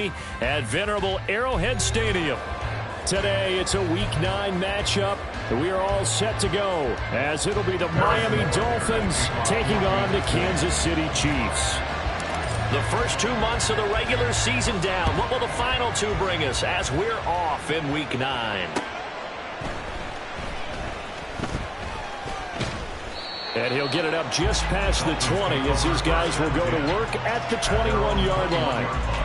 City at venerable Arrowhead Stadium. Today, it's a Week 9 matchup. We are all set to go, as it'll be the Miami Dolphins taking on the Kansas City Chiefs. The first 2 months of the regular season down. What will the final 2 bring us as we're off in Week 9? And he'll get it up just past the 20 as these guys will go to work at the 21-yard line.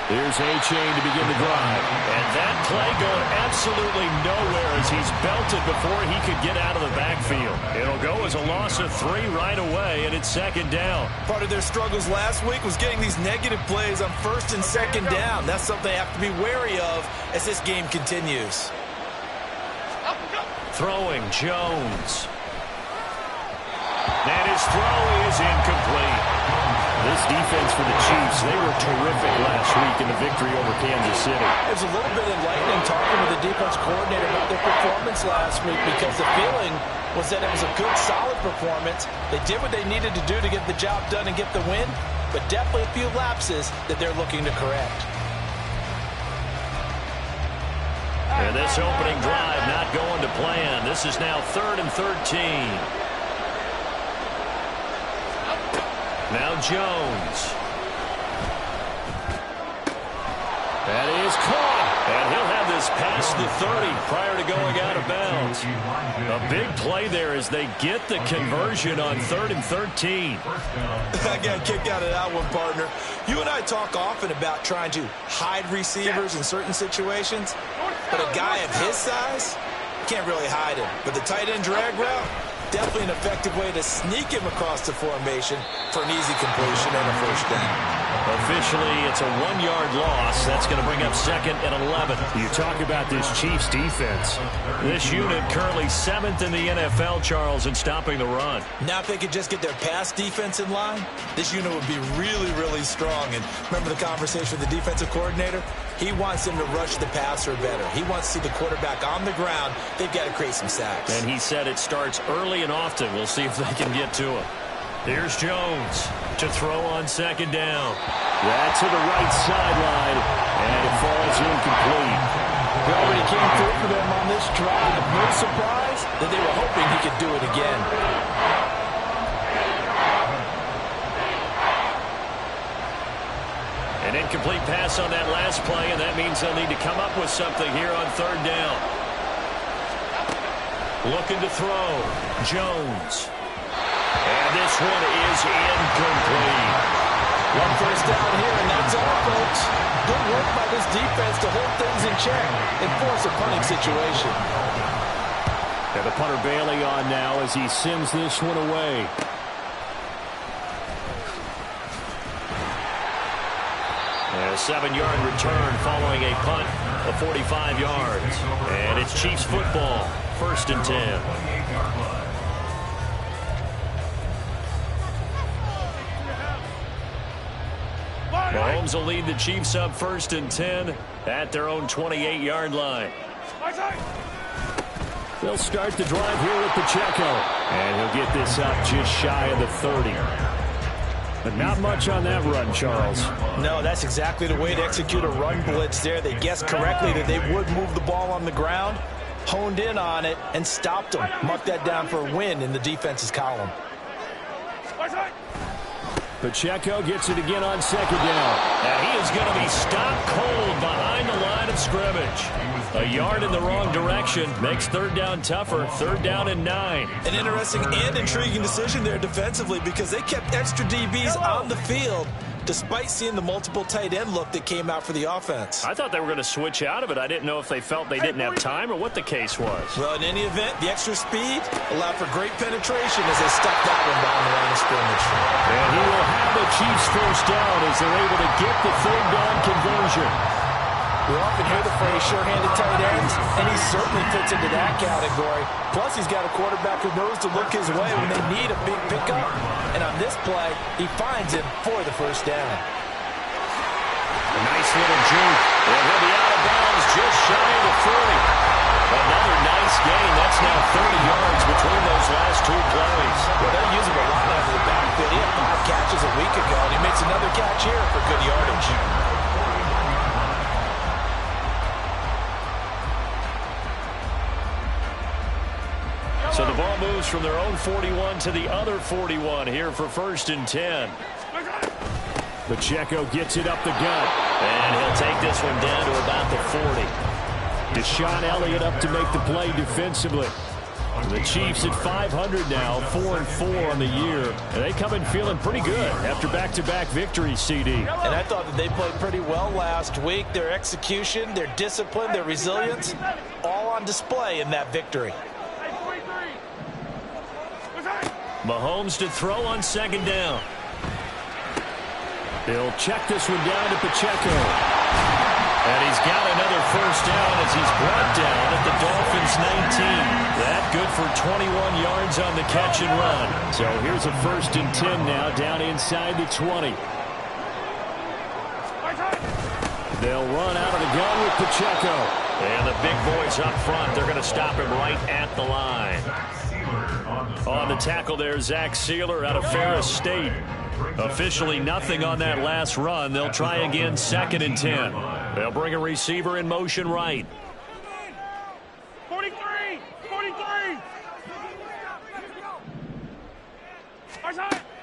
Here's A-Chain to begin the drive. And that play going absolutely nowhere as he's belted before he could get out of the backfield. It'll go as a loss of 3 right away, and it's 2nd down. Part of their struggles last week was getting these negative plays on 1st and 2nd down. That's something they have to be wary of as this game continues. Throwing Jones. And his throw is incomplete. This defense for the Chiefs, they were terrific last week in the victory over Kansas City. It was a little bit enlightening talking with the defense coordinator about their performance last week because the feeling was that it was a good, solid performance. They did what they needed to do to get the job done and get the win, but definitely a few lapses that they're looking to correct. And this opening drive not going to plan. This is now 3rd and 13. Now Jones. That is caught. And he'll have this past the 30 prior to going out of bounds. A big play there as they get the conversion on 3rd and 13. I got a kick out of that one, partner. You and I talk often about trying to hide receivers in certain situations, but a guy of his size can't really hide him. But the tight end drag route, definitely an effective way to sneak him across the formation for an easy completion and a 1st down. Officially, it's a 1-yard loss. That's going to bring up 2nd and 11. You talk about this Chiefs defense. This unit currently 7th in the NFL, Charles, in stopping the run. Now if they could just get their pass defense in line, this unit would be really, really strong. And remember the conversation with the defensive coordinator? He wants them to rush the passer better. He wants to see the quarterback on the ground. They've got to create some sacks. And he said it starts early and often. We'll see if they can get to him. Here's Jones to throw on 2nd down. That's to the right sideline, and it falls incomplete. He already came through for them on this drive. No surprise that they were hoping he could do it again. An incomplete pass on that last play, and that means they'll need to come up with something here on 3rd down. Looking to throw. Jones. And this one is incomplete. 1 first down here, and that's all, folks. Good work by this defense to hold things in check and force a punting situation. And the punter Bailey on now as he sends this one away. And a 7-yard return following a punt of 45 yards. And it's Chiefs football, 1st and 10. Mahomes will lead the Chiefs up 1st and 10 at their own 28-yard line. They'll start the drive here with Pacheco. And he'll get this up just shy of the 30. But not much on that run, Charles. No, that's exactly the way to execute a run blitz there. They guessed correctly that they would move the ball on the ground, honed in on it, and stopped them. Marked that down for a win in the defense's column. Pacheco gets it again on 2nd down. And he is going to be stopped cold behind the line of scrimmage. A yard in the wrong direction makes 3rd down tougher. 3rd down and 9. An interesting and intriguing decision there defensively because they kept extra DBs on the field despite seeing the multiple tight end look that came out for the offense. I thought they were going to switch out of it. I didn't know if they felt they didn't have time or what the case was. Well, in any event, the extra speed allowed for great penetration as they stuck that one down the line of scrimmage. And he will have the Chiefs 1st down as they're able to get the 3rd down conversion. We often hear the phrase sure-handed tight ends, and he certainly fits into that category. Plus, he's got a quarterback who knows to look his way when they need a big pickup. And on this play, he finds him for the first down. A nice little juke. And he'll be out of bounds just shy of the 40. Another nice gain. That's now 30 yards between those last two plays. Well, they're using a lot out of the backfield. He had 5 catches a week ago, and he makes another catch here for good yardage. So the ball moves from their own 41 to the other 41 here for 1st and 10. Pacheco gets it up the gut. And he'll take this one down to about the 40. Deshaun Elliott up to make the play defensively. The Chiefs at 500 now, 4-4 on the year. And they come in feeling pretty good after back-to-back victories, CD. And I thought that they played pretty well last week. Their execution, their discipline, their resilience, all on display in that victory. Mahomes to throw on 2nd down. He'll check this one down to Pacheco. And he's got another 1st down as he's brought down at the Dolphins' 19. That good for 21 yards on the catch and run. So here's a 1st and 10 now down inside the 20. They'll run out of the gun with Pacheco. And the big boys up front, they're going to stop him right at the line. On the tackle there, Zach Sealer out of Ferris State. Officially nothing on that last run. They'll try again 2nd and 10. They'll bring a receiver in motion right. 43! 43!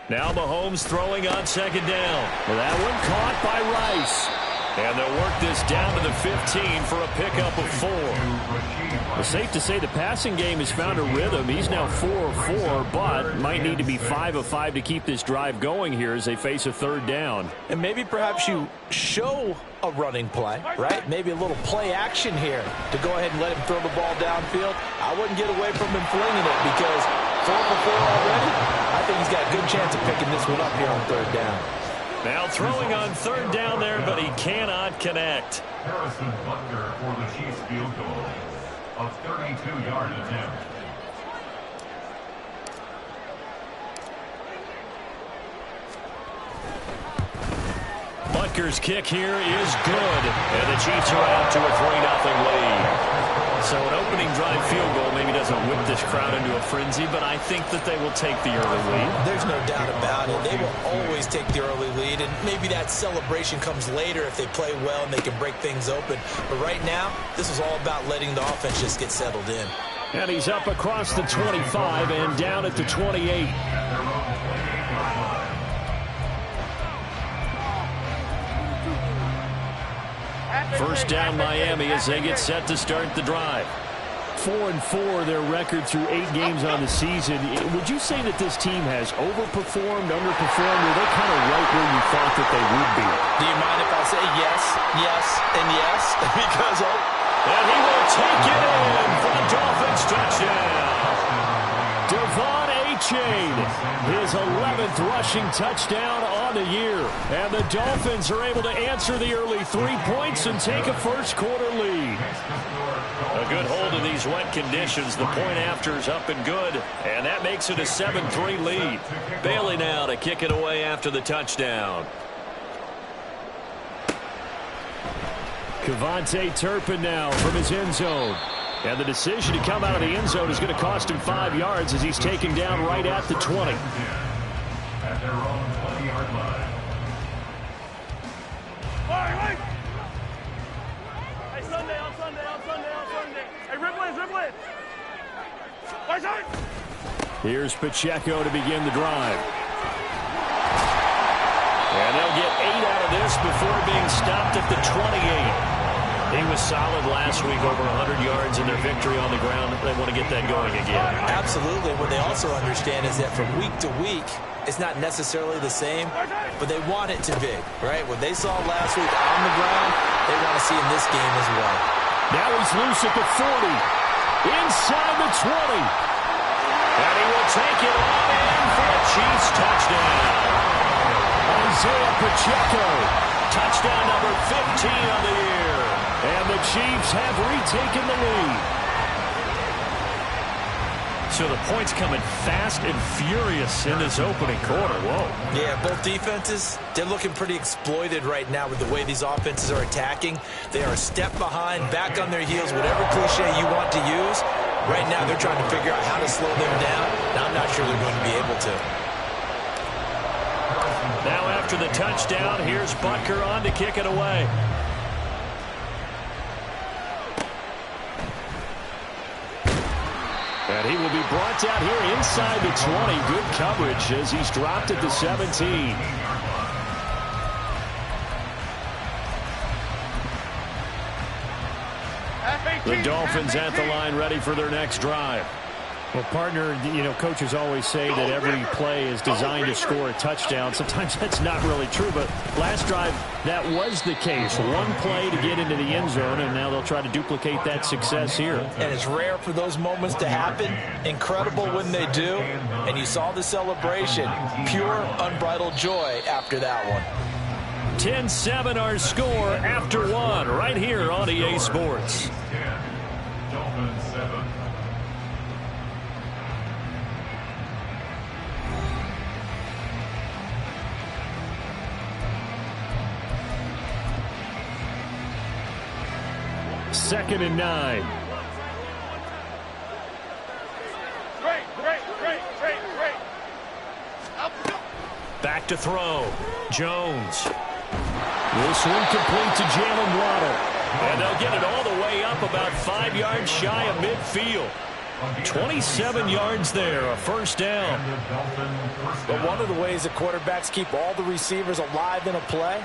Now Mahomes throwing on 2nd down. Well, that one caught by Rice. And they'll work this down to the 15 for a pickup of 4. It's safe to say the passing game has found a rhythm. He's now 4 of 4, but might need to be 5 of 5 to keep this drive going here as they face a 3rd down. And maybe perhaps you show a running play, right? Maybe a little play action here to go ahead and let him throw the ball downfield. I wouldn't get away from him flinging it because 4 for 4 already. I think he's got a good chance of picking this one up here on 3rd down. Now throwing on 3rd down there, but he cannot connect. Harrison Butker for the Chiefs field goal of 32-yard attempt. Butker's kick here is good, and the Chiefs are out to a 3-0 lead. So an opening drive field goal maybe doesn't whip this crowd into a frenzy, but I think that they will take the early lead. There's no doubt about it. They will always take the early lead, and maybe that celebration comes later if they play well and they can break things open. But right now, this is all about letting the offense just get settled in. And he's up across the 25 and down at the 28. First down Miami as they get set to start the drive. 4-4 their record through 8 games on the season. Would you say that this team has overperformed, underperformed, or they're kind of right where you thought that they would be? Do you mind if I say yes, yes, and yes? Because and he will take it in for the Dolphins touchdown. Devon A-Chain, his 11th rushing touchdown on the year. And the Dolphins are able to answer the early 3 points and take a first-quarter lead. A good hold of these wet conditions. The point after is up and good, and that makes it a 7-3 lead. Bailey now to kick it away after the touchdown. Kevontae Turpin now from his end zone. And the decision to come out of the end zone is going to cost him 5 yards as he's taken down right at the 20. At their own 20-yard line. Hey, Sunday, on Sunday, on Sunday, on Sunday. Hey, ripple it. Right side. Here's Pacheco to begin the drive. And they'll get 8 out of this before being stopped at the 28. He was solid last week, over 100 yards in their victory on the ground. They want to get that going again. Absolutely. What they also understand is that from week to week, it's not necessarily the same, but they want it to be, right? What they saw last week on the ground, they want to see in this game as well. Now he's loose at the 40, inside the 20. And he will take it on in for a Chiefs touchdown. Isaiah Pacheco, touchdown number 15 on the year. And the Chiefs have retaken the lead. So the points coming fast and furious in this opening quarter. Whoa. Yeah, both defenses, they're looking pretty exploited right now with the way these offenses are attacking. They are a step behind, back on their heels, whatever cliche you want to use. Right now they're trying to figure out how to slow them down, and I'm not sure they're going to be able to. Now after the touchdown, here's Butker on to kick it away. And he will be brought down here inside the 20. Good coverage as he's dropped at the 17. The Dolphins at the line ready for their next drive. Well, partner, you know, coaches always say that every play is designed to score a touchdown. Sometimes that's not really true, but last drive, that was the case. One play to get into the end zone, and now they'll try to duplicate that success here. And it's rare for those moments to happen. Incredible when they do. And you saw the celebration. Pure, unbridled joy after that one. 10-7 our score after one right here on EA Sports. 10, Dolphins 7. Second and 9. Back to throw. Jones. This one complete to Jalen Waddle. And they'll get it all the way up about 5 yards shy of midfield. 27 yards there, a first down. But one of the ways that quarterbacks keep all the receivers alive in a play,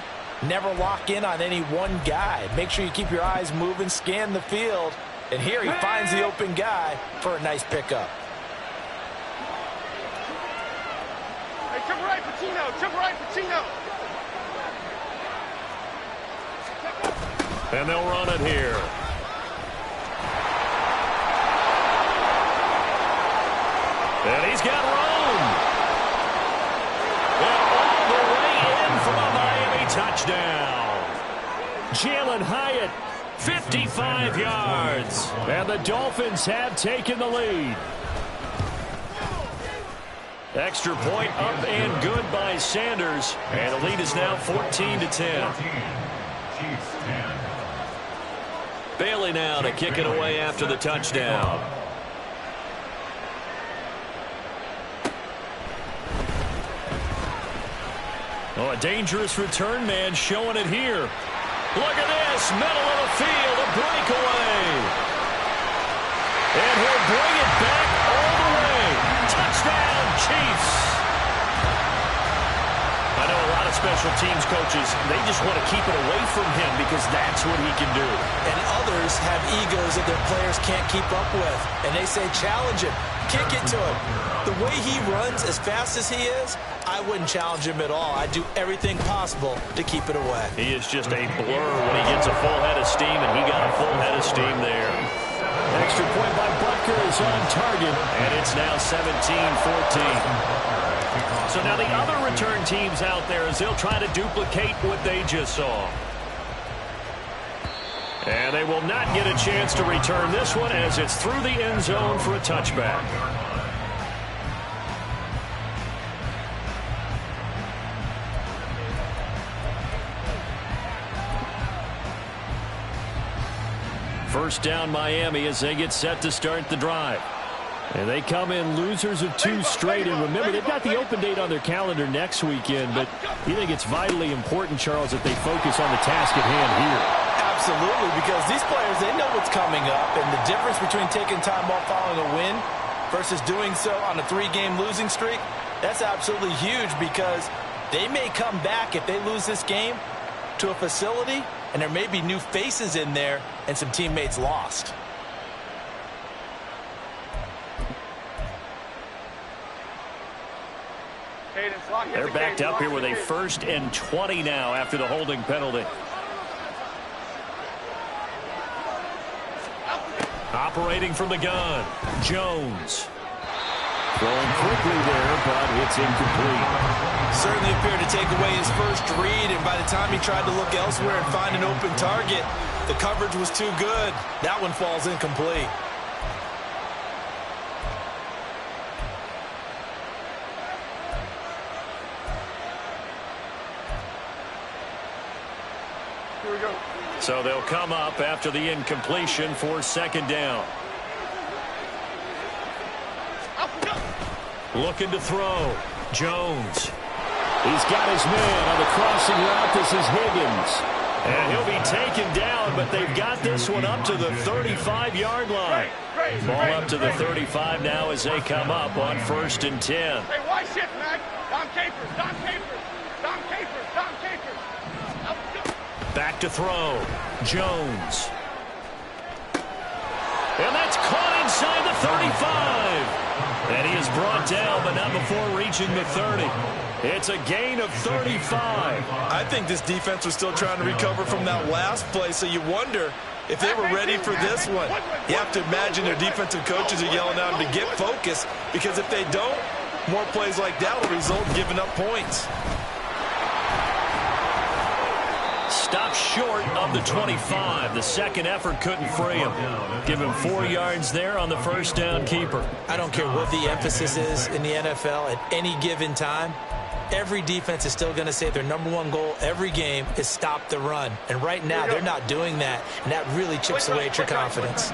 never lock in on any one guy. Make sure you keep your eyes moving, scan the field. And here he finds the open guy for a nice pickup. Hey, jump right, Pacino. Jump right, Pacino. And they'll run it here. And he's got room. And all the way in for a Miami touchdown. Jalen Hyatt, 55 yards. And the Dolphins have taken the lead. Extra point up and good by Sanders. And the lead is now 14-10. Chiefs 10. Bailey now to kick it away after the touchdown. Oh, a dangerous return man showing it here. Look at this, middle of the field, a breakaway. And he'll bring it back all the way. Touchdown, Chiefs. I know a lot of special teams coaches, they just want to keep it away from him because that's what he can do. And others have egos that their players can't keep up with. And they say, challenge him, kick it to him. The way he runs as fast as he is, I wouldn't challenge him at all. I'd do everything possible to keep it away. He is just a blur when he gets a full head of steam, and he got a full head of steam there. Extra point by Butker is on target, and it's now 17-14. So now the other return teams out there as they'll try to duplicate what they just saw. And they will not get a chance to return this one as it's through the end zone for a touchback. First down Miami as they get set to start the drive. And they come in losers of 2 straight. And remember, they've got the open date on their calendar next weekend. But you think it's vitally important, Charles, that they focus on the task at hand here. Absolutely, because these players, they know what's coming up. And the difference between taking time off following a win versus doing so on a 3-game losing streak, that's absolutely huge because they may come back if they lose this game to a facility, and there may be new faces in there and some teammates lost. They're backed up here with a 1st and 20 now after the holding penalty. Operating from the gun, Jones. Throwing quickly there, but it's incomplete. Certainly appeared to take away his first read, and by the time he tried to look elsewhere and find an open target, The coverage was too good. That one falls incomplete. Here we go. So they'll come up after the incompletion for second down. Looking to throw. Jones. He's got his man on the crossing route. This is Higgins. And he'll be taken down, but they've got this one up to the 35-yard line. Ball up to the 35 now as they come up on 1st and 10. Hey, why shift, Mac? Dom Capers, Dom Capers, Dom Capers, Dom Capers. Back to throw. Jones. And that's caught inside the 35. And he is brought down, but not before reaching the 30. It's a gain of 35. I think this defense was still trying to recover from that last play, so you wonder if they were ready for this one. You have to imagine their defensive coaches are yelling at them to get focused, because if they don't, more plays like that will result in giving up points. Stopped short of the 25. The second effort couldn't free him. Give him 4 yards there on the first down keeper. I don't care what the emphasis is in the NFL at any given time. Every defense is still going to say their #1 goal every game is stop the run. And right now, they're not doing that, and that really chips away at your confidence.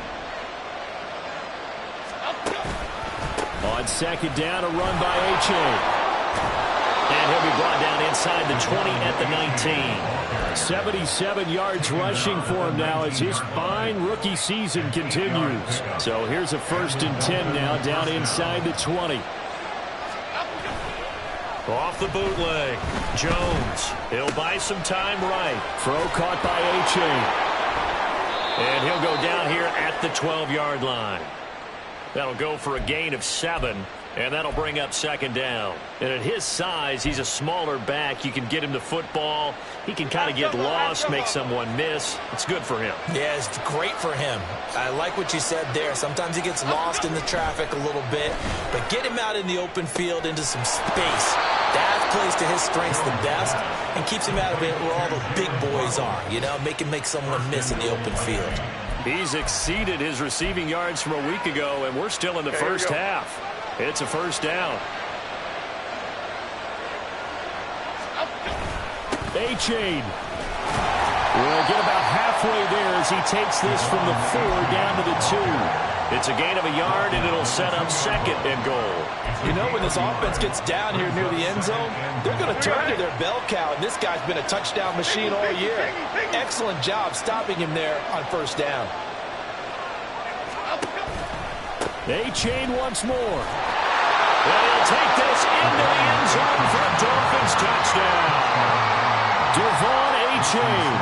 On second down, a run by H.A. And he'll be brought down inside the 20 at the 19. 77 yards rushing for him now as his fine rookie season continues. So here's a 1st and 10 now down inside the 20. Off the bootleg. Jones. He'll buy some time right. Throw caught by H.A. And he'll go down here at the 12-yard line. That'll go for a gain of 7. And that'll bring up second down. And at his size, he's a smaller back. You can get him the football. He can kind of get lost, make someone miss. It's good for him. Yeah, it's great for him. I like what you said there. Sometimes he gets lost in the traffic a little bit. But get him out in the open field into some space. That plays to his strengths the best and keeps him out of it where all the big boys are. You know, make someone miss in the open field. He's exceeded his receiving yards from a week ago, and we're still in the first half. It's a first down. A-Chain will get about halfway there as he takes this from the 4 down to the 2. It's a gain of a yard, and it'll set up second and goal. You know, when this offense gets down here near the end zone, they're going to turn to their bell cow, and this guy's been a touchdown machine all year. Excellent job stopping him there on first down. A-Chain once more. And he'll take this into the end zone for a Dolphins touchdown. Devon A-Chain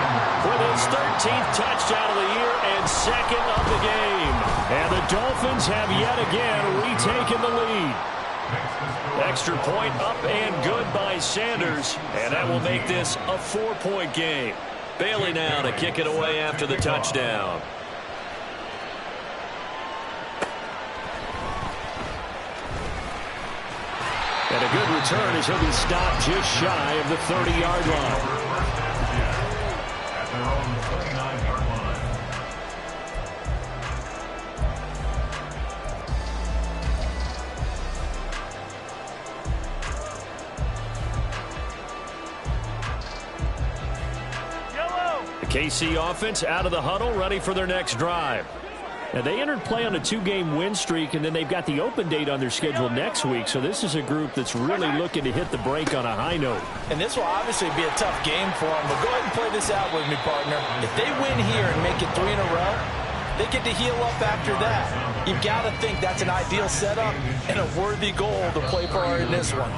with his 13th touchdown of the year and second of the game. And the Dolphins have yet again retaken the lead. Extra point up and good by Sanders. And that will make this a 4-point game. Bailey now to kick it away after the touchdown. And a good return as he'll be stopped just shy of the 30-yard line. At their own 39-yard line. The KC offense out of the huddle, ready for their next drive. Now, they entered play on a 2-game win streak, and then they've got the open date on their schedule next week. So this is a group that's really looking to hit the break on a high note. And this will obviously be a tough game for them, but go ahead and play this out with me, partner. If they win here and make it 3 in a row, they get to heal up after that. You've got to think that's an ideal setup and a worthy goal to play for in this one.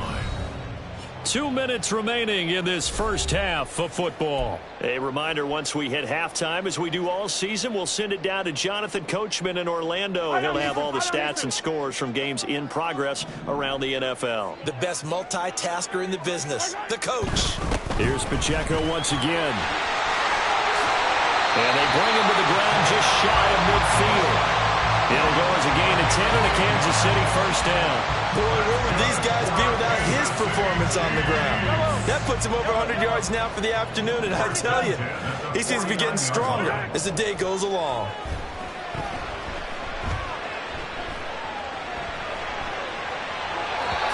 2 minutes remaining in this first half of football. A reminder, once we hit halftime, as we do all season, we'll send it down to Jonathan Coachman in Orlando. He'll have all the stats and scores from games in progress around the NFL. The best multitasker in the business, the coach. Here's Pacheco once again. And they bring him to the ground just shy of midfield. It'll go as a gain of 10 and a Kansas City first down. Boy, where would these guys be without his performance performance on the ground. That puts him over 100 yards now for the afternoon, and I tell you, he seems to be getting stronger as the day goes along.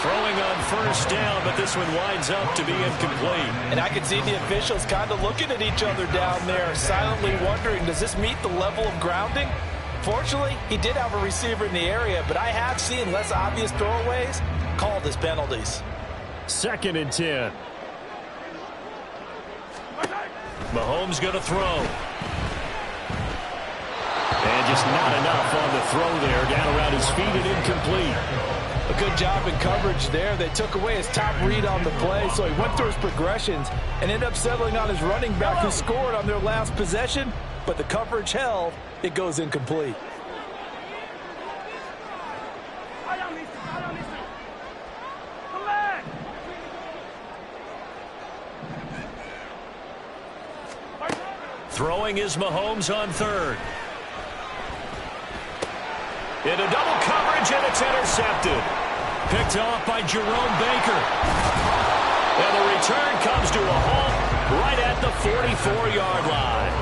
Throwing on first down, but this one winds up to be incomplete. And I can see the officials kind of looking at each other down there, silently wondering, does this meet the level of grounding? Fortunately, he did have a receiver in the area, but I have seen less obvious throwaways called as penalties. 2nd and 10. Mahomes going to throw. And just not enough on the throw there. Down around his feet and incomplete. A good job in coverage there. They took away his top read on the play, so he went through his progressions and ended up settling on his running back who scored on their last possession, but the coverage held. It goes incomplete. Throwing is Mahomes on 3rd. Into double coverage, and it's intercepted. Picked off by Jerome Baker. And the return comes to a halt right at the 44-yard line.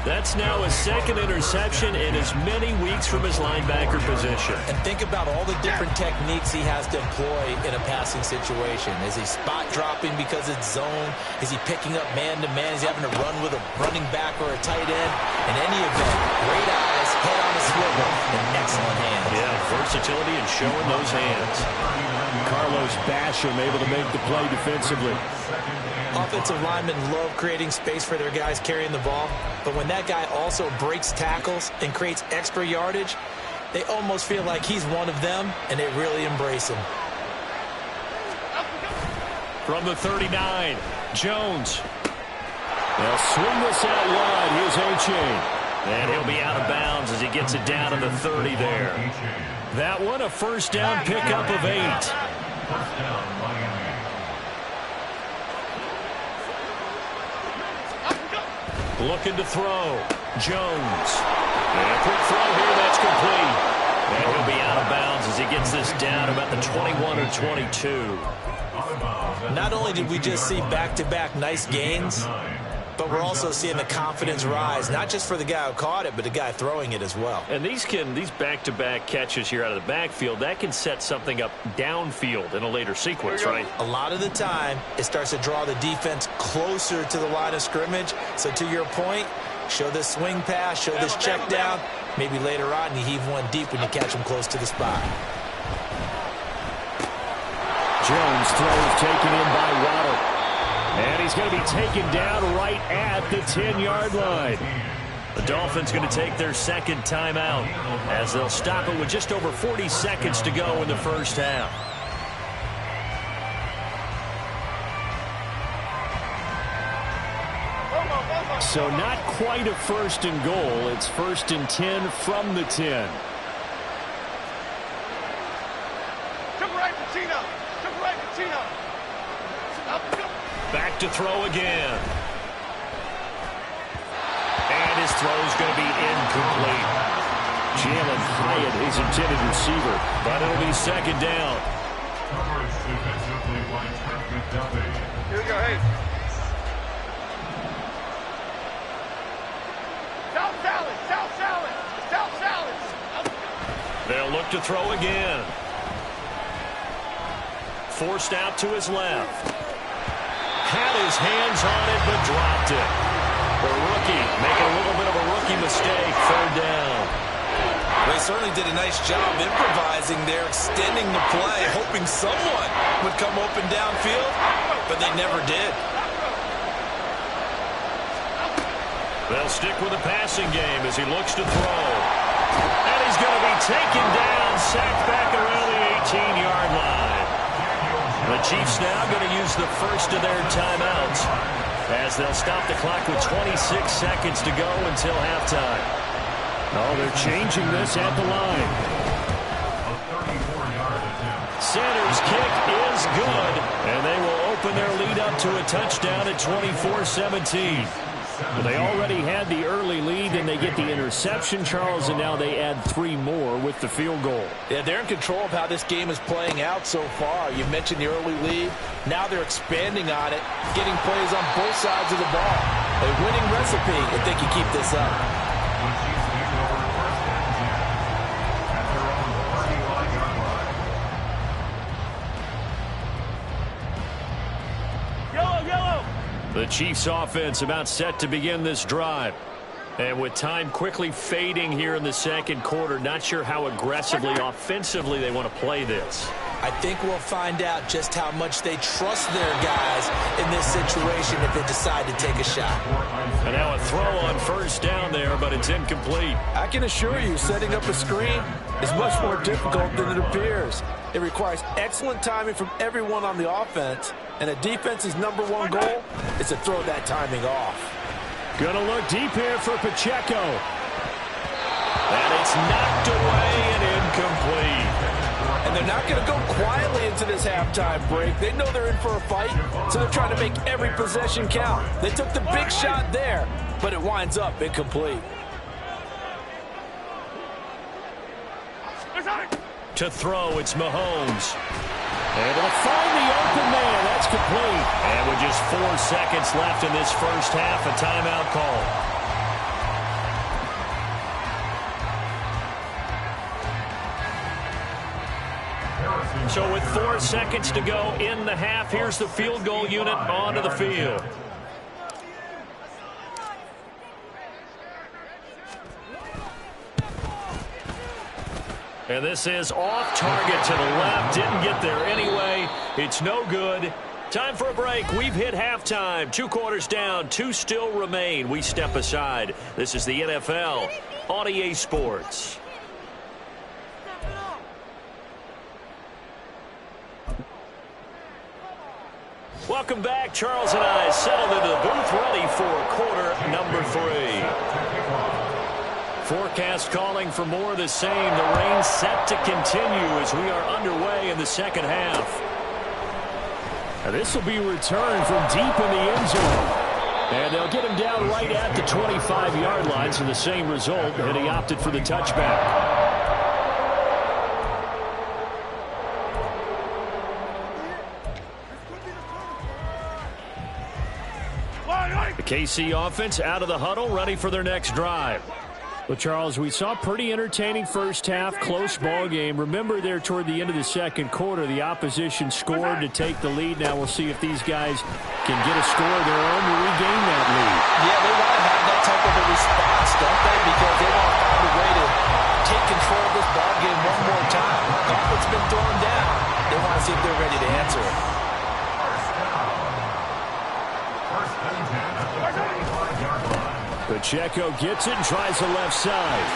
That's now his 2nd interception in as many weeks from his linebacker position. And think about all the different techniques he has to employ in a passing situation. Is he spot dropping because it's zone? Is he picking up man-to-man? Is he having to run with a running back or a tight end? In any event, great eyes, head on a swivel, and excellent hands. Yeah, versatility and showing those hands. Carlos Basham able to make the play defensively. Offensive linemen love creating space for their guys carrying the ball, but when that guy also breaks tackles and creates extra yardage, they almost feel like he's one of them, and they really embrace him. From the 39, Jones. They'll swing this out wide. Here's A-Chain. And he'll be out of bounds as he gets it down to the 30 there. That one, a first down pickup of 8. First down, Miami. Looking to throw. Jones. And a quick throw here, that's complete. And he'll be out of bounds as he gets this down about the 21 or 22. Not only did we just see back-to-back nice gains, but we're also seeing the confidence rise, not just for the guy who caught it, but the guy throwing it as well. And these back-to-back catches here out of the backfield, that can set something up downfield in a later sequence, right? A lot of the time, it starts to draw the defense closer to the line of scrimmage. So to your point, show this swing pass, show this check down. Maybe later on, you heave one deep when you catch him close to the spot. Jones throws taken in by Waddle. And he's going to be taken down right at the 10-yard line. The Dolphins going to take their 2nd timeout as they'll stop it with just over 40 seconds to go in the first half. So not quite a 1st and goal. It's 1st and 10 from the 10. Back to throw again. And his throw's going to be incomplete. Jalen Hyatt, his intended receiver. But it'll be 2nd down. Coverage defensively by Trent McDuffie. Here we go, hey. South salad, south salad, south salad. They'll look to throw again. Forced out to his left. Had his hands on it, but dropped it. The rookie making a little bit of a rookie mistake. 3rd down. They certainly did a nice job improvising there, extending the play, hoping someone would come open downfield, but they never did. They'll stick with the passing game as he looks to throw. And he's going to be taken down, sacked back around the 18-yard line. The Chiefs now going to use the first of their timeouts as they'll stop the clock with 26 seconds to go until halftime. Oh, they're changing this at the line. A 34-yard attempt. Sanders' kick is good, and they will open their lead up to a touchdown at 24-17. Well, they already had the early lead, and they get the interception, Charles, and now they add 3 more with the field goal. Yeah, they're in control of how this game is playing out so far. You mentioned the early lead. Now they're expanding on it, getting plays on both sides of the ball. A winning recipe if they can keep this up. The Chiefs offense about set to begin this drive. And with time quickly fading here in the second quarter, not sure how aggressively, offensively they want to play this. I think we'll find out just how much they trust their guys in this situation if they decide to take a shot. And now a throw on first down there, but it's incomplete. I can assure you, setting up a screen is much more difficult than it appears. It requires excellent timing from everyone on the offense, and a defense's #1 goal is to throw that timing off. Gonna look deep here for Pacheco. And it's knocked away and incomplete. And they're not going to go quietly into this halftime break. They know they're in for a fight, so they're trying to make every possession count. They took the big shot there, but it winds up incomplete. To throw, it's Mahomes. Able to find the open man. That's complete. And with just 4 seconds left in this first half, a timeout call. So with 4 seconds to go in the half, here's the field goal unit onto the field. And this is off target to the left. Didn't get there anyway. It's no good. Time for a break. We've hit halftime. 2 quarters down. 2 still remain. We step aside. This is the NFL on EA Sports. Welcome back. Charles and I settled into the booth, ready for quarter number 3. Forecast calling for more of the same. The rain set to continue as we are underway in the second half. Now this will be returned from deep in the end zone. And they'll get him down right at the 25-yard line, so the same result, and he opted for the touchback. The KC offense out of the huddle, ready for their next drive. Well, Charles, we saw a pretty entertaining first half, close ball game. Remember there toward the end of the second quarter, the opposition scored to take the lead. Now we'll see if these guys can get a score of their own to regain that lead. Yeah, they want to have that type of a response, don't they? Because they want to find a way to take control of this ball game one more time. Gauntlet's been thrown down. They want to see if they're ready to answer it. Pacheco gets it and tries the left side.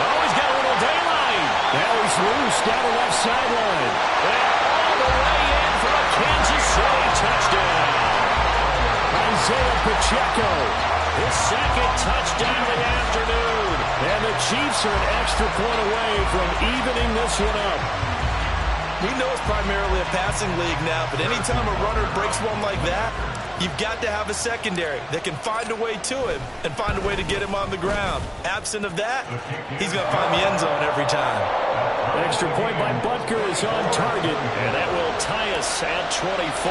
Oh, he's got a little daylight. Now he's loose down the left sideline. And all the way in for a Kansas City touchdown. Isaiah Pacheco, his second touchdown of the afternoon. And the Chiefs are an extra point away from evening this one up. We know it's primarily a passing league now, but anytime a runner breaks one like that, you've got to have a secondary that can find a way to him and find a way to get him on the ground. Absent of that, he's going to find the end zone every time. Extra point by Butker is on target, and that will tie us at 24.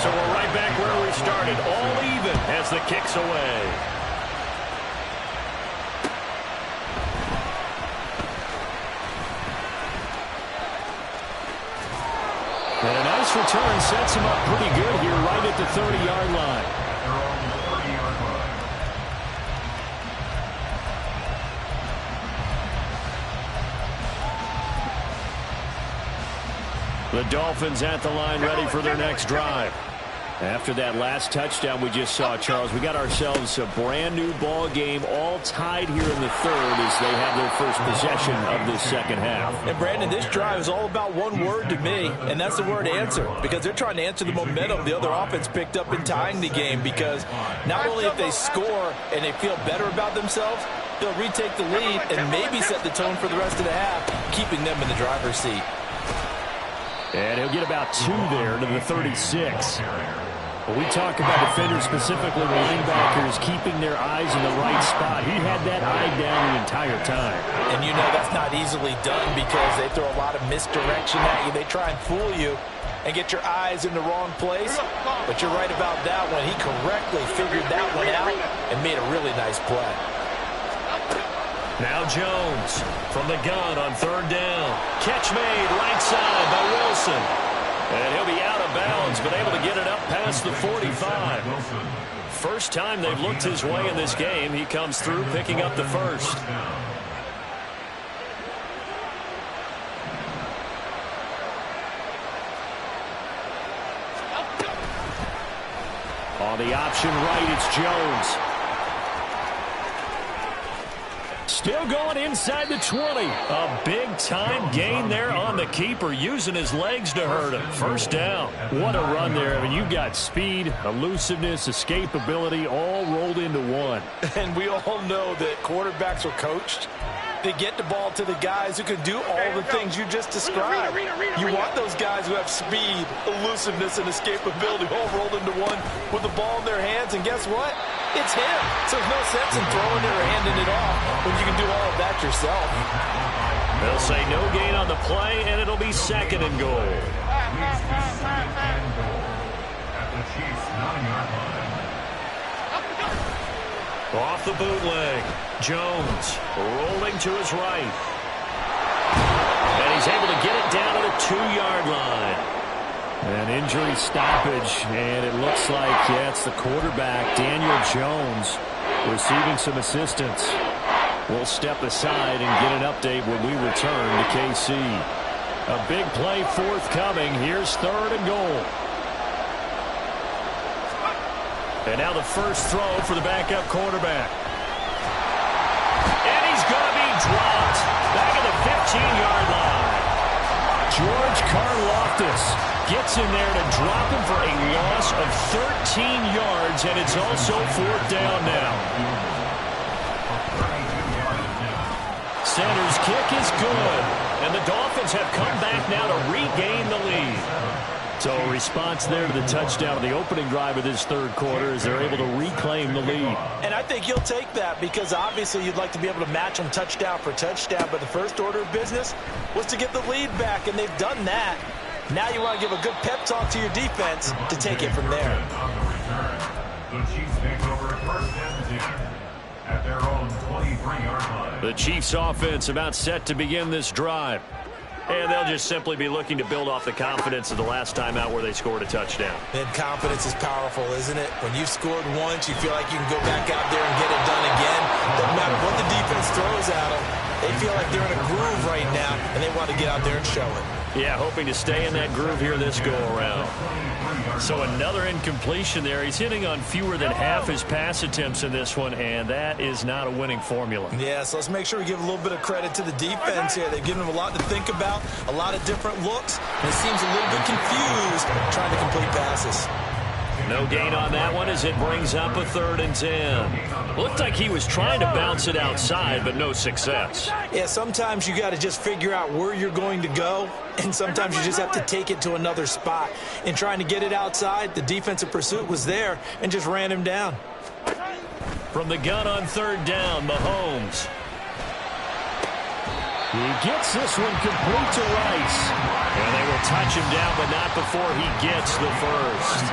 So we're right back where we started, all even as the kick's away. And a nice return sets him up pretty good here right at the 30-yard line. The Dolphins at the line ready for their next drive. After that last touchdown we just saw, Charles, we got ourselves a brand new ball game, all tied here in the third as they have their first possession of this second half. And Brandon, this drive is all about one word to me, and that's the word answer, because they're trying to answer the momentum the other offense picked up in tying the game, because not only if they score and they feel better about themselves, they'll retake the lead and maybe set the tone for the rest of the half, keeping them in the driver's seat. And he'll get about 2 there to the 36. When we talk about defenders, specifically linebackers, keeping their eyes in the right spot, he had that eye down the entire time. And you know that's not easily done because they throw a lot of misdirection at you. They try and fool you and get your eyes in the wrong place. But you're right about that one. He correctly figured that one out and made a really nice play. Now Jones from the gun on third down. Catch made right side by Wilson. And he'll be out of bounds, but able to get it up past the 45. First time they've looked his way in this game. He comes through picking up the first. On the option right, it's Jones. Still going inside the 20. A big-time gain there on the keeper, using his legs to hurt him. First down. What a run there. I mean, you've got speed, elusiveness, escapability, all rolled into one. And we all know that quarterbacks are coached. They get the ball to the guys who can do all the things you just described. You want those guys who have speed, elusiveness, and escapability all rolled into one with the ball in their hands. And guess what? It's him. So there's no sense in throwing it or handing it off when you can do all of that yourself. They'll say no gain on the play, and it'll be second and goal. At the Chiefs' 9-yard line. Off the bootleg. Jones rolling to his right. And he's able to get it down to the 2-yard line. An injury stoppage, and it looks like, yeah, it's the quarterback, Daniel Jones, receiving some assistance. We'll step aside and get an update when we return to KC. A big play forthcoming. Here's third and goal. And now the first throw for the backup quarterback. And he's going to be dropped back at the 15-yard line. George Karlaftis gets in there to drop him for a loss of 13 yards, and it's also fourth down now. Center's kick is good, and the Dolphins have come back now to regain the lead. So a response there to the touchdown of the opening drive of this third quarter as they're able to reclaim the lead. And I think you'll take that because obviously you'd like to be able to match them touchdown for touchdown, but the first order of business was to get the lead back, and they've done that. Now you want to give a good pep talk to your defense to take it from there. The Chiefs take over first and 10 at their own 23-yard line. The Chiefs offense about set to begin this drive. And they'll just simply be looking to build off the confidence of the last time out where they scored a touchdown. And confidence is powerful, isn't it? When you've scored once, you feel like you can go back out there and get it done again. Doesn't matter what the defense throws at them. They feel like they're in a groove right now, and they want to get out there and show it. Yeah, hoping to stay in that groove here this go-around. So another incompletion there. He's hitting on fewer than half his pass attempts in this one, and that is not a winning formula. Yeah, so let's make sure we give a little bit of credit to the defense here. They've given him a lot to think about, a lot of different looks, and it seems a little bit confused trying to complete passes. No gain on that one as it brings up a 3rd and 10. Looked like he was trying to bounce it outside, but no success. Yeah, sometimes you got to just figure out where you're going to go, and sometimes you just have to take it to another spot. In trying to get it outside, the defensive pursuit was there and just ran him down. From the gun on 3rd down, Mahomes. He gets this one complete to Rice. And they will touch him down, but not before he gets the first.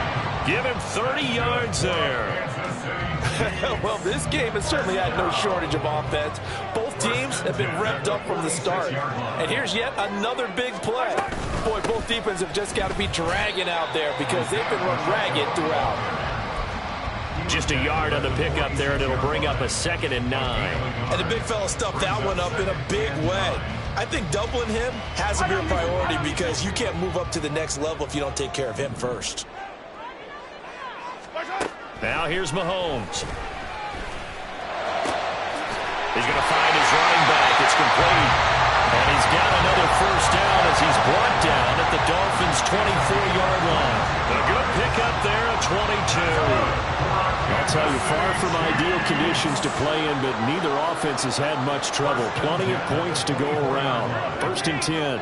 Give him 30 yards there. Well, this game has certainly had no shortage of offense. Both teams have been revved up from the start. And here's yet another big play. Boy, both defenses have just got to be dragging out there because they've been run ragged throughout. Just a yard on the pickup there, and it'll bring up a 2nd and 9. And the big fella stuffed that one up in a big way. I think doubling him has to be a priority because you can't move up to the next level if you don't take care of him first. Now here's Mahomes. He's going to find his running back. It's complete. And he's got another first down as he's brought down at the Dolphins' 24-yard line. A good pickup there at 22. I'll tell you, far from ideal conditions to play in, but neither offense has had much trouble. Plenty of points to go around. 1st and 10.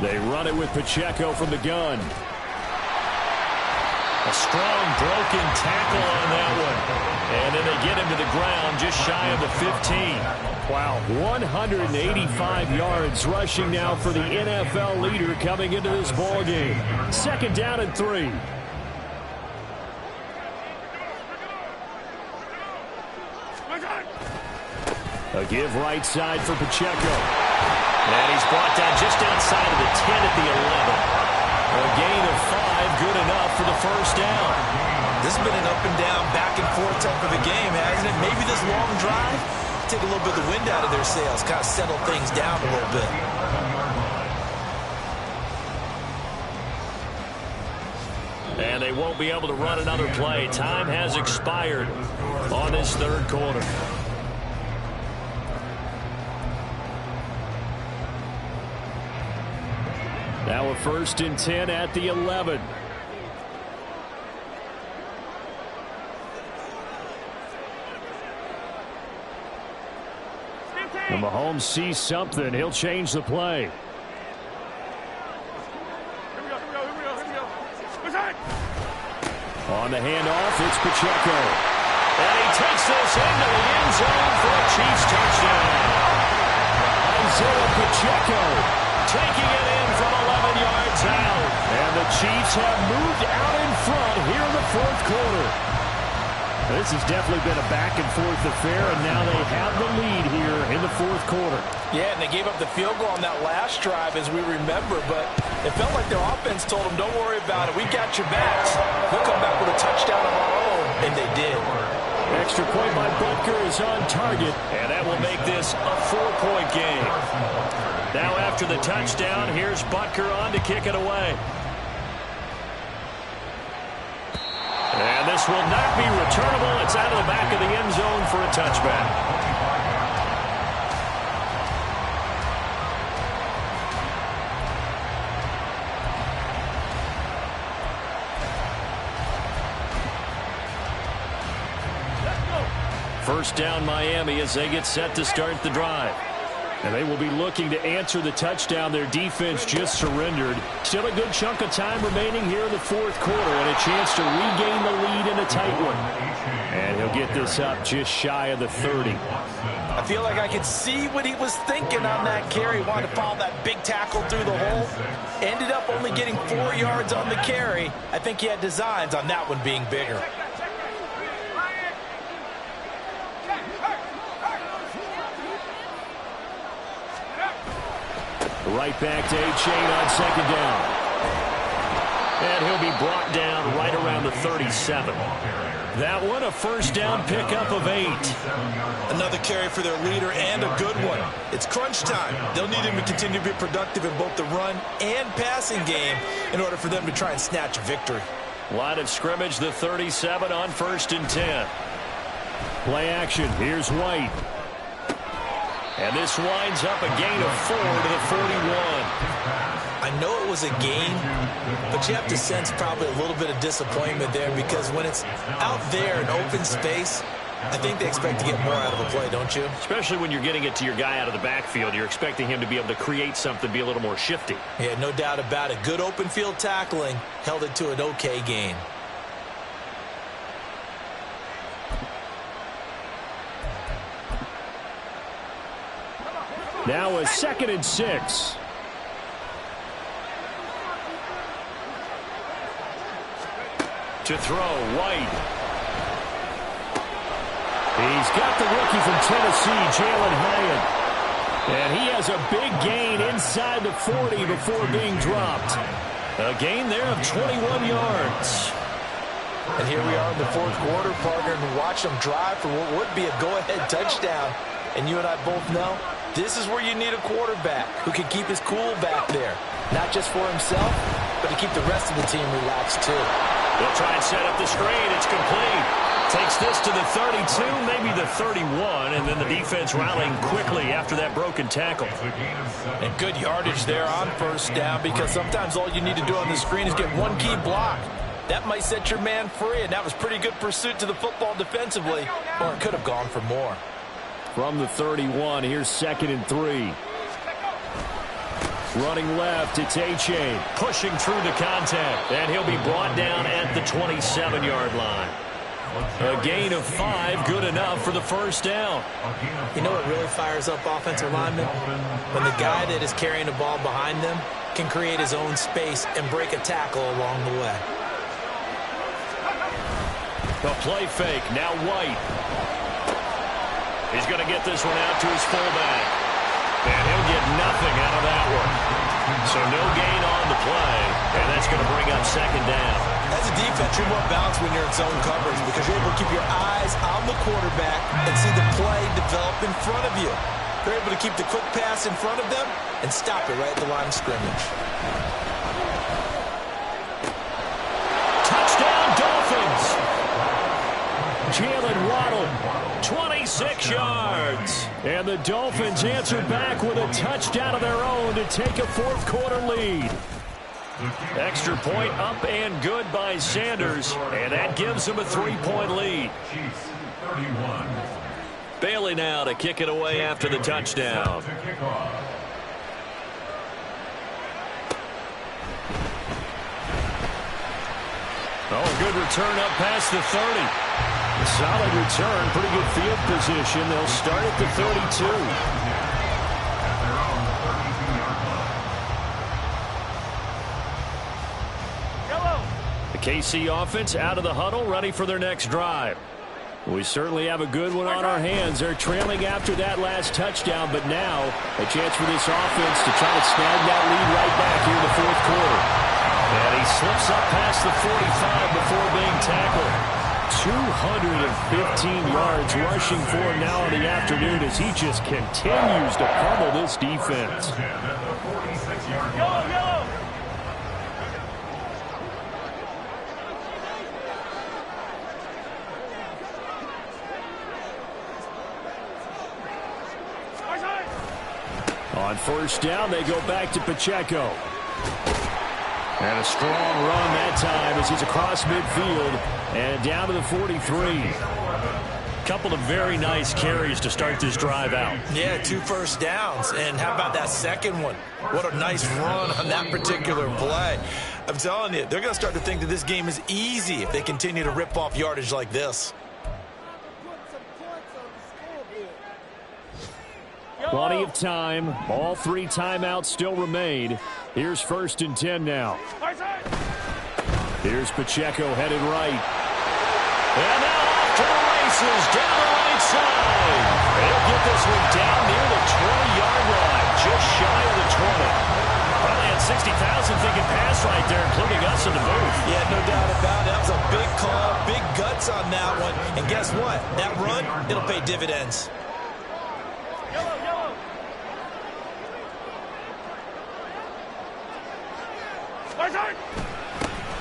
They run it with Pacheco from the gun. A strong broken tackle on that one. And then they get him to the ground just shy of the 15. Wow, 185 yards rushing now for the NFL leader coming into this ball game. 2nd down and 3. A give right side for Pacheco. And he's brought down just outside of the 10 at the 11. A gain of 5, good enough for the 1st down. This has been an up and down, back and forth type of a game, hasn't it? Maybe this long drive, take a little bit of the wind out of their sails, kind of settle things down a little bit. And they won't be able to run another play. Time has expired on this 3rd quarter. Now a 1st and 10 at the 11. When Mahomes sees something, he'll change the play. On the handoff, it's Pacheco. And he takes this into the end zone for a Chiefs touchdown. Isaiah Pacheco taking it in from 11 yards out. And the Chiefs have moved out in front here in the 4th quarter. This has definitely been a back-and-forth affair, and now they have the lead here in the 4th quarter. Yeah, and they gave up the field goal on that last drive, as we remember, but it felt like their offense told them, don't worry about it, we got your backs. We'll come back with a touchdown of our own, and they did. Extra point by Butker is on target. And that will make this a 4-point game. Now after the touchdown, here's Butker on to kick it away. And this will not be returnable. It's out of the back of the end zone for a touchback. First down Miami as they get set to start the drive. And they will be looking to answer the touchdown their defense just surrendered. Still a good chunk of time remaining here in the 4th quarter and a chance to regain the lead in a tight one. And he'll get this up just shy of the 30. I feel like I could see what he was thinking on that carry. Wanted to follow that big tackle through the hole. Ended up only getting 4 yards on the carry. I think he had designs on that one being bigger. Right back to A-Chain on 2nd down. And he'll be brought down right around the 37. That one a first down pickup of 8. Another carry for their leader and a good one. It's crunch time. They'll need him to continue to be productive in both the run and passing game in order for them to try and snatch a victory. Line of scrimmage, the 37 on 1st and 10. Play action. Here's White. And this winds up a gain of 4 to the 41. I know it was a gain, but you have to sense probably a little bit of disappointment there because when it's out there in open space, I think they expect to get more out of a play, don't you? Especially when you're getting it to your guy out of the backfield. You're expecting him to be able to create something, be a little more shifty. Yeah, no doubt about it. Good open field tackling held it to an okay gain. Now a 2nd and 6. To throw, White. He's got the rookie from Tennessee, Jalen Hyatt. And he has a big gain inside the 40 before being dropped. A gain there of 21 yards. And here we are in the 4th quarter, partner, and watch them drive for what would be a go-ahead touchdown. And you and I both know this is where you need a quarterback who can keep his cool back there. Not just for himself, but to keep the rest of the team relaxed too. They'll try and set up the screen. It's complete. Takes this to the 32, maybe the 31, and then the defense rallying quickly after that broken tackle. And good yardage there on 1st down because sometimes all you need to do on the screen is get one key block. That might set your man free, and that was pretty good pursuit to the football defensively, or it could have gone for more. From the 31, here's 2nd and 3. Running left, it's A-Chain. Pushing through the contact, and he'll be brought down at the 27-yard line. A gain of 5, good enough for the first down. You know what really fires up offensive linemen? When the guy that is carrying the ball behind them can create his own space and break a tackle along the way. The play fake, now White. He's going to get this one out to his fullback. And he'll get nothing out of that one. So no gain on the play, and that's going to bring up second down. As a defense, you're more balanced when you're in zone coverage because you're able to keep your eyes on the quarterback and see the play develop in front of you. You're able to keep the quick pass in front of them and stop it right at the line of scrimmage. Touchdown, Dolphins! Jalen Waddle. 26 yards. And the Dolphins answer back with a touchdown of their own to take a fourth-quarter lead. Extra point up and good by Sanders, and that gives them a 3-point lead. Bailey now to kick it away after the touchdown. Oh, good return up past the 30. A solid return, pretty good field position. They'll start at the 32. The KC offense out of the huddle, ready for their next drive. We certainly have a good one on our hands. They're trailing after that last touchdown, but now a chance for this offense to try to snag that lead right back here in the fourth quarter. And he slips up past the 45 before being tackled. 215 yards rushing for him now in the afternoon as he just continues to pummel this defense. Yellow. On first down, they go back to Pacheco. And a strong run that time as he's across midfield and down to the 43. Couple of very nice carries to start this drive out. Yeah, 2 first downs. And how about that second one? What a nice run on that particular play. I'm telling you, they're going to start to think that this game is easy if they continue to rip off yardage like this. Plenty of time. All 3 timeouts still remain. Here's 1st and 10 now. Here's Pacheco headed right. And now off to the races down the right side. They'll get this one down near the 20-yard line, just shy of the 20. Probably had 60,000 thinking pass right there, including us in the booth. Yeah, no doubt about it. That was a big call, big guts on that one. And guess what? That run, it'll pay dividends.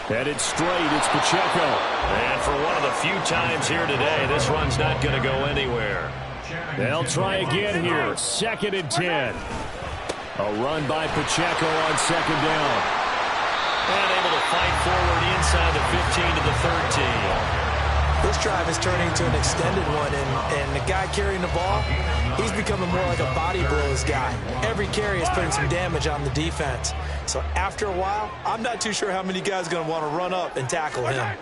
Headed straight, it's Pacheco. And for one of the few times here today, this run's not going to go anywhere. They'll try again here. 2nd and 10. A run by Pacheco on 2nd down. And able to fight forward inside the 15 to the 13. This drive is turning into an extended one, and the guy carrying the ball, he's becoming more like a body blows guy. Every carry is putting some damage on the defense. So after a while, I'm not too sure how many guys are going to want to run up and tackle him.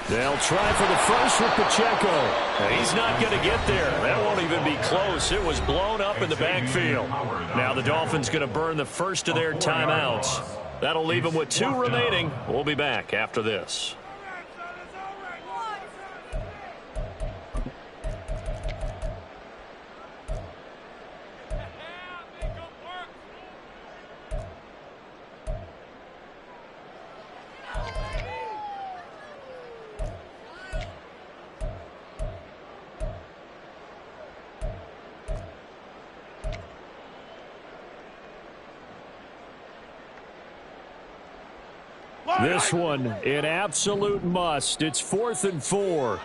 They'll try for the first with Pacheco. He's not going to get there. That won't even be close. It was blown up in the backfield. Now the Dolphins going to burn the first of their timeouts. That'll leave them with 2 remaining. We'll be back after this. This one, an absolute must. It's 4th and 4.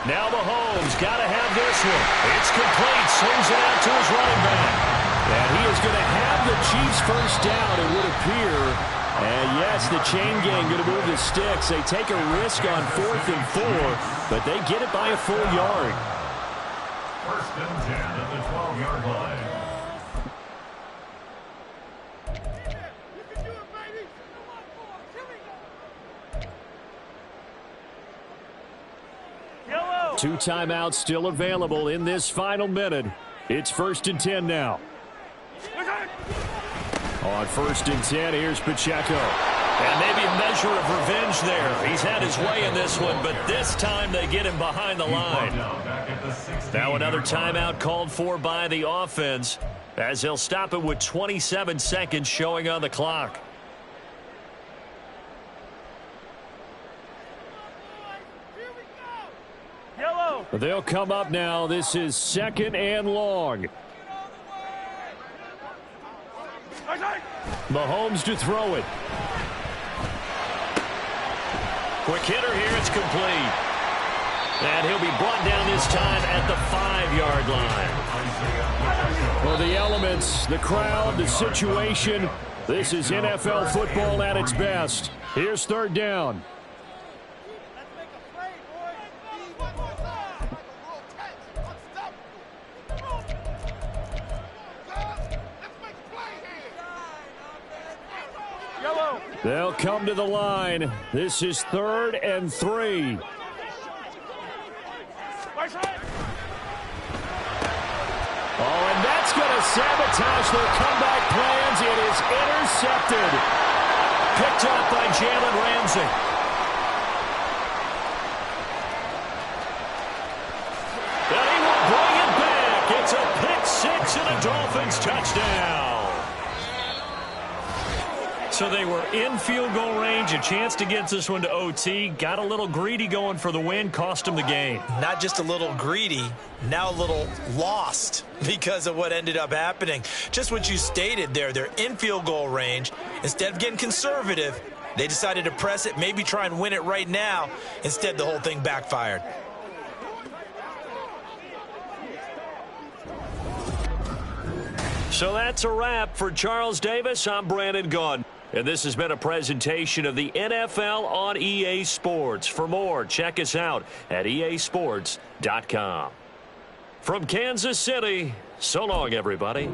Now Mahomes got to have this one. It's complete. Swings it out to his running back. And he is going to have the Chiefs first down, it would appear. And yes, the chain gang going to move the sticks. They take a risk on 4th and 4, but they get it by a full yard. First and 10 at the 12-yard line. Yellow. 2 timeouts still available in this final minute. It's 1st and 10 now. On 1st and 10, here's Pacheco. And maybe a measure of revenge there. He's had his way in this one, but this time they get him behind the line. Now another timeout called for by the offense, as he'll stop it with 27 seconds showing on the clock. Yellow. They'll come up now. This is 2nd and long. Mahomes to throw it. Quick hitter here, it's complete. And he'll be brought down this time at the 5-yard line. Well, the elements, the crowd, the situation. This is NFL football at its best. Here's 3rd down. They'll come to the line. This is 3rd and 3. Oh, and that's going to sabotage their comeback plans. It is intercepted. Picked up by Jalen Ramsey. And he will bring it back. It's a pick six and a Dolphins touchdown. So they were in field goal range, a chance to get this one to OT. Got a little greedy going for the win, cost them the game. Not just a little greedy, now a little lost because of what ended up happening. Just what you stated there, they're in field goal range. Instead of getting conservative, they decided to press it, maybe try and win it right now. Instead, the whole thing backfired. So that's a wrap for Charles Davis. I'm Brandon Gaudin. And this has been a presentation of the NFL on EA Sports. For more, check us out at easports.com. From Kansas City, so long, everybody.